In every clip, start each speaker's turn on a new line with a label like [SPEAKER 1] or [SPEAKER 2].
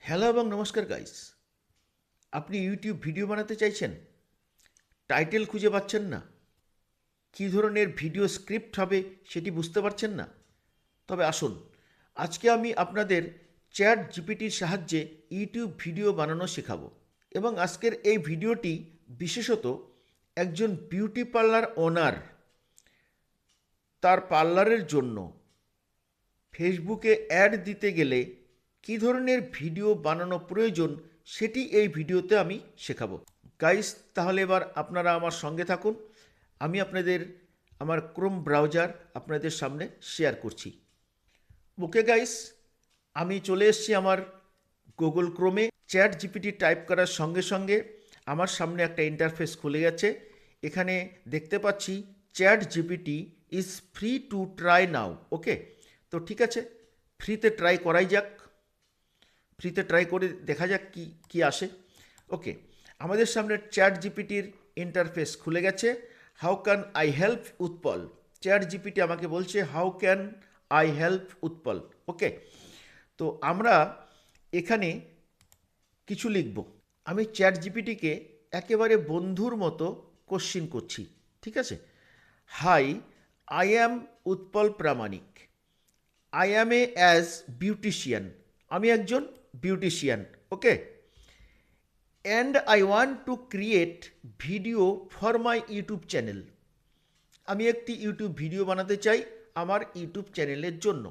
[SPEAKER 1] Hello এবং নমস্কার guys. আপনি ইউটিউব ভিডিও বানাতে চাইছেন, টাইটেল খুঁজে পাচ্ছেন না, কী ধরনের ভিডিও স্ক্রিপ্ট হবে সেটি বুঝতে পারছেন না? তবে আসুন, আজকে আমি আপনাদের চ্যাট জিপিটির সাহায্যে ইউটিউব ভিডিও বানানো শেখাবো। এবং আজকের এই ভিডিওটি বিশেষত একজন বিউটি পার্লার ওনার তার পার্লারের জন্য ফেসবুকে অ্যাড দিতে গেলে কী ধরনের ভিডিও বানানো প্রয়োজন সেটি এই ভিডিওতে আমি শেখাবো। গাইস, তাহলে এবার আপনারা আমার সঙ্গে থাকুন। আমি আপনাদের আমার ক্রোম ব্রাউজার আপনাদের সামনে শেয়ার করছি। ওকে গাইস, আমি চলে এসেছি আমার গুগল ক্রোমে। চ্যাট জিপিটি টাইপ করার সঙ্গে সঙ্গে আমার সামনে একটা ইন্টারফেস খুলে গেছে। এখানে দেখতে পাচ্ছি chat GPT is free to try now. Okay, তো ঠিক আছে, ফ্রিতে ট্রাই করাই যাক। ফ্রিতে ট্রাই করে দেখা যাক কি কি আসে। ওকে, আমাদের সামনে চ্যাট জিপিটির ইন্টারফেস খুলে গেছে। How can I help Utpal? Chat GPT আমাকে বলছে how can I help Utpal. Okay, তো আমরা এখানে কিছু লিখব। আমি চ্যাট জিপিটিকে একেবারে বন্ধুর মতো কোশ্চিন করছি, ঠিক আছে? Hi, I am Utpal Pramanik. I am a as beautician. আমি একজন beautician. Okay, and I want to create video for my YouTube channel. আমি একটি ইউটিউব ভিডিও বানাতে চাই আমার ইউটিউব চ্যানেলের জন্য।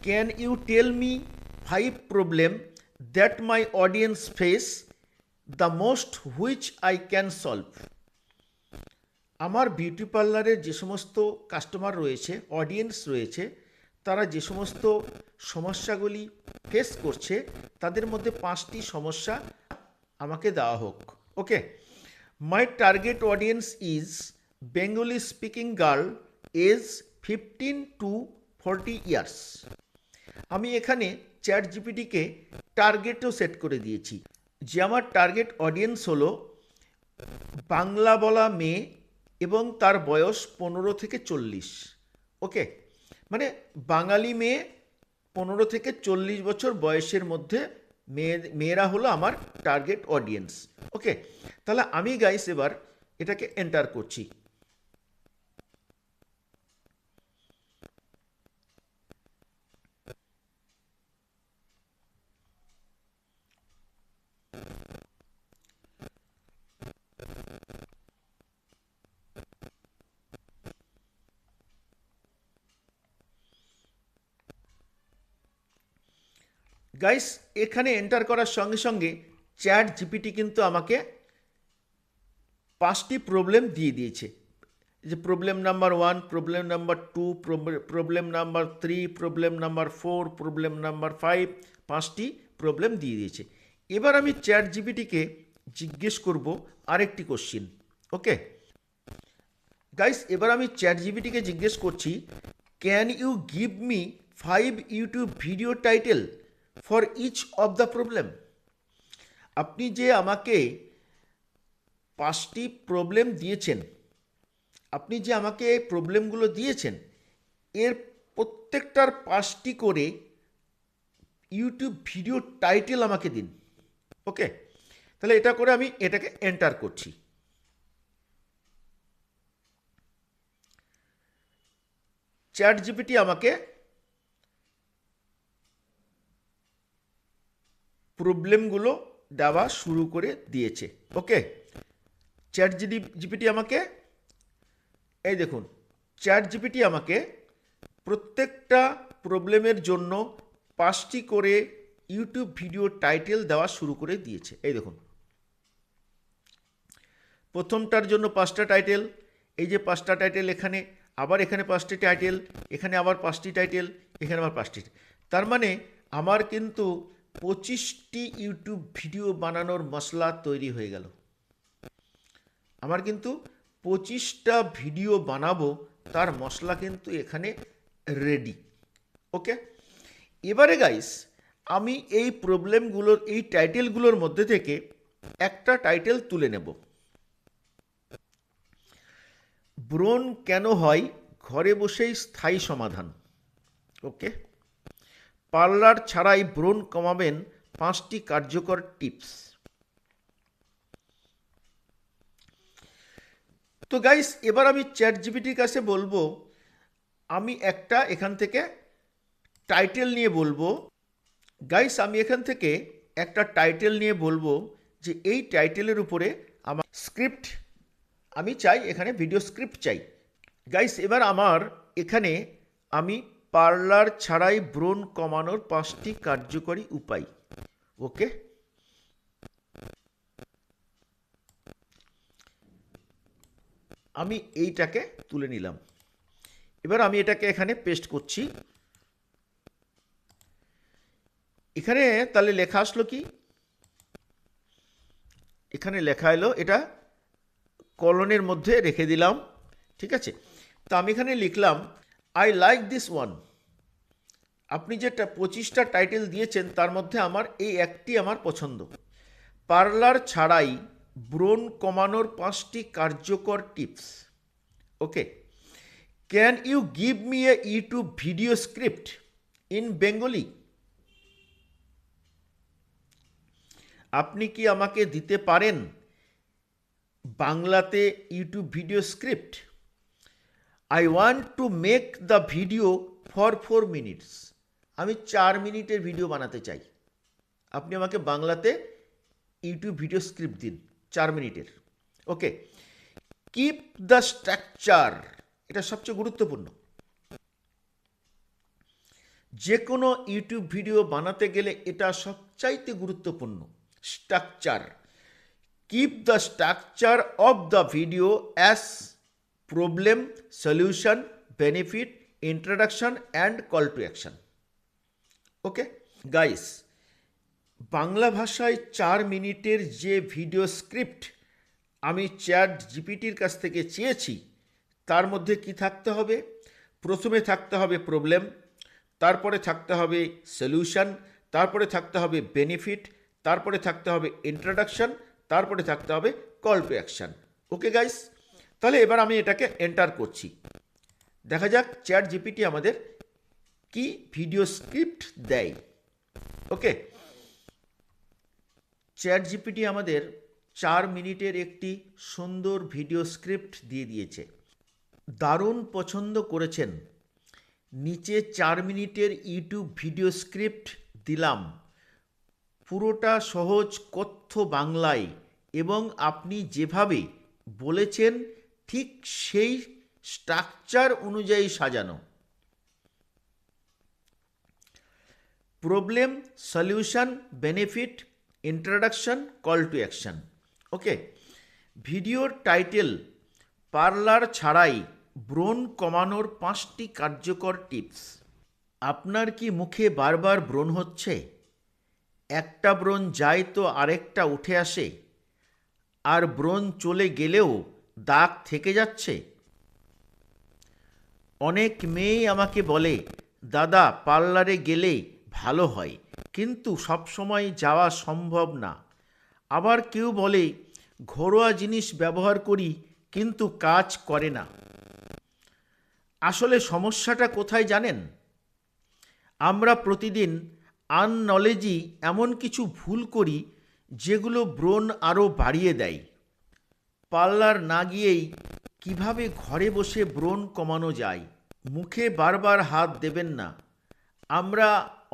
[SPEAKER 1] Can you tell me 5 problem that my audience face the most which I can solve. আমার বিউটি পার্লারের যে সমস্ত কাস্টমার রয়েছে, অডিয়েন্স রয়েছে, তারা যে সমস্ত সমস্যাগুলি ফেস করছে তাদের মধ্যে 5টি সমস্যা আমাকে দেওয়া হোক। Okay, my target audience is Bengali speaking girl age 15 to 40 years. আমি এখানে চ্যাট জিপিটিকে টার্গেটও সেট করে দিয়েছি যে আমার টার্গেট অডিয়েন্স হলো বাংলা বলা মেয়ে এবং তার বয়স 15 থেকে 40। ওকে, মানে বাঙালি মেয়ে 15 থেকে 40 বছর বয়সের মধ্যে মেয়েরা হলো আমার টার্গেট অডিয়েন্স। ওকে, তাহলে আমি গাইস এবার এটাকে এন্টার করছি। গাইস, এখানে এন্টার করার সঙ্গে সঙ্গে চ্যাট জিপিটি কিন্তু আমাকে 5টি প্রবলেম দিয়ে দিয়েছে। যে problem number 1, problem number 2, problem number 3, problem number 4, problem number 5, 5টি প্রবলেম দিয়ে দিয়েছে। এবার আমি চ্যাট জিপিটিকে জিজ্ঞেস করব আরেকটি কোশ্চিন। ওকে গাইস, এবার আমি চ্যাট জিপিটিকে জিজ্ঞেস করছি, can you give me 5 YouTube video title for each of the problem. আপনি যে আমাকে 5টি প্রবলেম দিয়েছেন, আপনি যে আমাকে এই প্রবলেমগুলো দিয়েছেন, এর প্রত্যেকটার 5টি করে ইউটিউব ভিডিও টাইটেল আমাকে দিন। ওকে, তাহলে এটা করে আমি এটাকে এন্টার করছি। চ্যাট জিপিটি আমাকে প্রবলেমগুলো দেওয়া শুরু করে দিয়েছে। ওকে, চ্যাট জিপিটি আমাকে, এই দেখুন, চ্যাট জিপিটি আমাকে প্রত্যেকটা প্রবলেমের জন্য 5টি করে ইউটিউব ভিডিও টাইটেল দেওয়া শুরু করে দিয়েছে। এই দেখুন, প্রথমটার জন্য 5টা টাইটেল, এই যে 5টা টাইটেল, এখানে আবার এখানে 5টি টাইটেল, এখানে আবার 5টি টাইটেল, এখানে আবার 5টি। তার মানে আমার কিন্তু 25টি ইউটিউব ভিডিও বানানোর মশলা তৈরি হয়ে গেল। আমার কিন্তু 25টা ভিডিও বানাবো তার মশলা কিন্তু এখানে রেডি। ওকে, এবারে গাইস আমি এই প্রবলেমগুলোর, এই টাইটেলগুলোর মধ্যে থেকে একটা টাইটেল তুলে নেব। ব্রণ কেন হয় ঘরে বসেই স্থায়ী সমাধান। ওকে, পার্লার ছাড়াই ব্রণ কমাবেন 5টি কার্যকর টিপস। তো গাইস, এবার আমি চ্যাট জিপিটির কাছে বলবো, আমি একটা এখান থেকে টাইটেল নিয়ে বলবো। গাইস, আমি এখান থেকে একটা টাইটেল নিয়ে বলবো যে এই টাইটেলের উপরে আমার স্ক্রিপ্ট আমি চাই, এখানে ভিডিও স্ক্রিপ্ট চাই। গাইস, এবার আমার এখানে আমি পার্লার ছাড়াই ব্রণ কমানোর 5টি কার্যকরী উপায়, ওকে, আমি এইটাকে তুলে নিলাম। এবার আমি এটাকে এখানে পেস্ট করছি। এখানে তাহলে লেখা আসলো কি, এখানে লেখা এলো, এটা কলনের মধ্যে রেখে দিলাম, ঠিক আছে। তো আমি এখানে লিখলাম আই লাইক দিস ওয়ান। আপনি যেটা 25টা টাইটেল দিয়েছেন তার মধ্যে আমার এই একটি আমার পছন্দ, পার্লার ছাড়াই ব্রণ কমানোর 5টি কার্যকর tips, okay. Can you give me a YouTube video script in Bengali? আপনি কি আমাকে দিতে পারেন বাংলাতে YouTube video script? I want to make the video for 4 minutes. আমি 4 মিনিটের ভিডিও বানাতে চাই, আপনি আমাকে বাংলাতে ইউটিউব ভিডিও স্ক্রিপ্ট দিন 4 মিনিটের, ওকে। কিপ দ্য স্ট্রাকচার, এটা সবচেয়ে গুরুত্বপূর্ণ। যে কোনো ইউটিউব ভিডিও বানাতে গেলে এটা সবচাইতে গুরুত্বপূর্ণ, structure. Keep the structure of the video as problem, solution, benefit, introduction and call to action, okay. Guys, Bangla ভাষায় 4 মিনিটের যে ভিডিও স্ক্রিপ্ট আমি চ্যাট জিপিটির কাছ থেকে চেয়েছি, তার মধ্যে কি থাকতে হবে? প্রথমে থাকতে হবে প্রবলেম, তারপরে থাকতে হবে সলিউশন, তারপরে থাকতে হবে বেনিফিট, তারপরে থাকতে হবে ইন্ট্রোডাকশন, তারপরে থাকতে হবে call to action, okay guys. তাহলে এবার আমি এটাকে এন্টার করছি, দেখা যাক চ্যাট জিপিটি আমাদের কি ভিডিও স্ক্রিপ্ট দেয়, ওকে। চ্যাট জিপিটি আমাদের 4 মিনিটের একটি সুন্দর ভিডিও স্ক্রিপ্ট দিয়ে দিয়েছে, দারুণ পছন্দ করেছেন। নিচে 4 মিনিটের ইউটিউব ভিডিও স্ক্রিপ্ট দিলাম, পুরোটা সহজ কথ্য বাংলায় এবং আপনি যেভাবে বলেছেন ঠিক সেই স্ট্রাকচার অনুযায়ী সাজানো। Problem, solution, benefit, introduction, call to action, okay. ভিডিওর টাইটেল পার্লার ছাড়াই ব্রণ কমানোর 5টি কার্যকর টিপস। আপনার কি মুখে বারবার ব্রণ হচ্ছে? একটা ব্রণ যায় তো আরেকটা উঠে আসে, আর ব্রণ চলে গেলেও দাগ থেকে যাচ্ছে? অনেক মেয়েই আমাকে বলে, দাদা পার্লারে গেলে ভালো হয়, কিন্তু সবসময় যাওয়া সম্ভব না। আবার কেউ বলে ঘরোয়া জিনিস ব্যবহার করি কিন্তু কাজ করে না। আসলে সমস্যাটা কোথায় জানেন? আমরা প্রতিদিন আননলেজই এমন কিছু ভুল করি যেগুলো ব্রণ আরও বাড়িয়ে দেয়। পার্লার না গিয়েই কিভাবে ঘরে বসে ব্রণ কমানো যায়? মুখে বারবার হাত দেবেন না। আমরা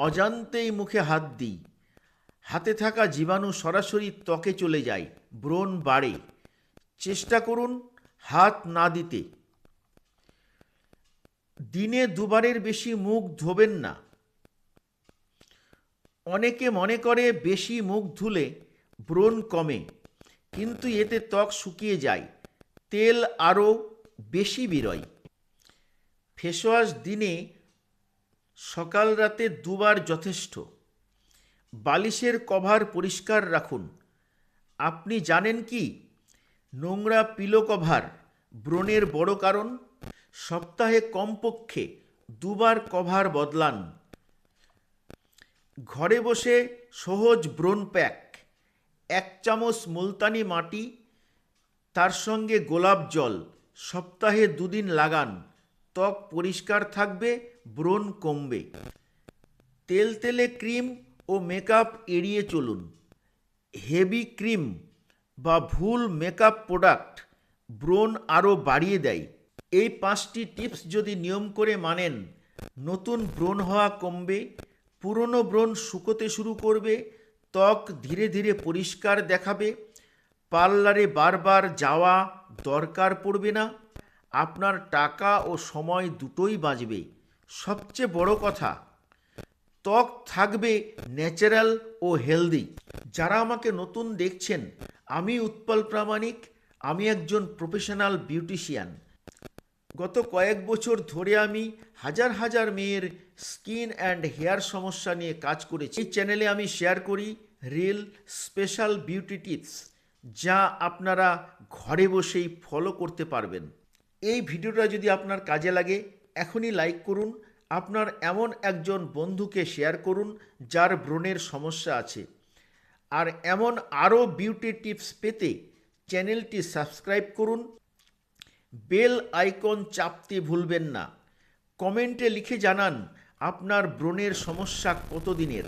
[SPEAKER 1] অজান্তেই মুখে হাত দিই, হাতে থাকা জীবাণু সরাসরি ত্বকে চলে যায়, ব্রণ বাড়ে। চেষ্টা করুন হাত না দিতে। দিনে 2 বারের বেশি মুখ ধোবেন না। অনেকে মনে করে বেশি মুখ ধুলে ব্রণ কমে, কিন্তু এতে ত্বক শুকিয়ে যায়, তেল আরও বেশি বেরোয়। ফেসওয়াশ দিনে সকাল রাতে 2 বার যথেষ্ট। বালিশের কভার পরিষ্কার রাখুন। আপনি জানেন কি নোংরা পিলো কভার ব্রণের বড় কারণ? সপ্তাহে কমপক্ষে 2 বার কভার বদলান। ঘরে বসে সহজ ব্রণ প্যাক, 1 চামচ মুলতানি মাটি, তার সঙ্গে গোলাপ জল, সপ্তাহে 2 দিন লাগান। ত্বক পরিষ্কার থাকবে, ব্রণ কমবে। তেলতেলে ক্রিম ও মেকআপ এড়িয়ে চলুন। হেভি ক্রিম বা ভুল মেকআপ প্রোডাক্ট ব্রণ আরও বাড়িয়ে দেয়। এই 5টি টিপস যদি নিয়ম করে মানেন, নতুন ব্রণ হওয়া কমবে, পুরনো ব্রণ শুকোতে শুরু করবে, ত্বক ধীরে ধীরে পরিষ্কার দেখাবে, পার্লারে বারবার যাওয়া দরকার পড়বে না, আপনার টাকা ও সময় দুটোই বাঁচবে। সবচেয়ে বড় কথা, ত্বক থাকবে ন্যাচারাল ও হেলদি। যারা আমাকে নতুন দেখছেন, আমি উৎপল প্রামাণিক, আমি একজন প্রফেশনাল বিউটিশিয়ান। গত কয়েক বছর ধরে আমি হাজার হাজার মেয়ের স্কিন অ্যান্ড হেয়ার সমস্যা নিয়ে কাজ করেছি। এই চ্যানেলে আমি শেয়ার করি রিয়েল স্পেশাল বিউটি টিপস, যা আপনারা ঘরে বসেই ফলো করতে পারবেন। এই ভিডিওটা যদি আপনার কাজে লাগে, এখনই লাইক করুন, আপনার এমন একজন বন্ধুকে শেয়ার করুন যার ব্রণের সমস্যা আছে। আর এমন আরও বিউটি টিপস পেতে চ্যানেলটি সাবস্ক্রাইব করুন, বেল আইকন চাপতে ভুলবেন না। কমেন্টে লিখে জানান আপনার ব্রণের সমস্যা কতদিনের।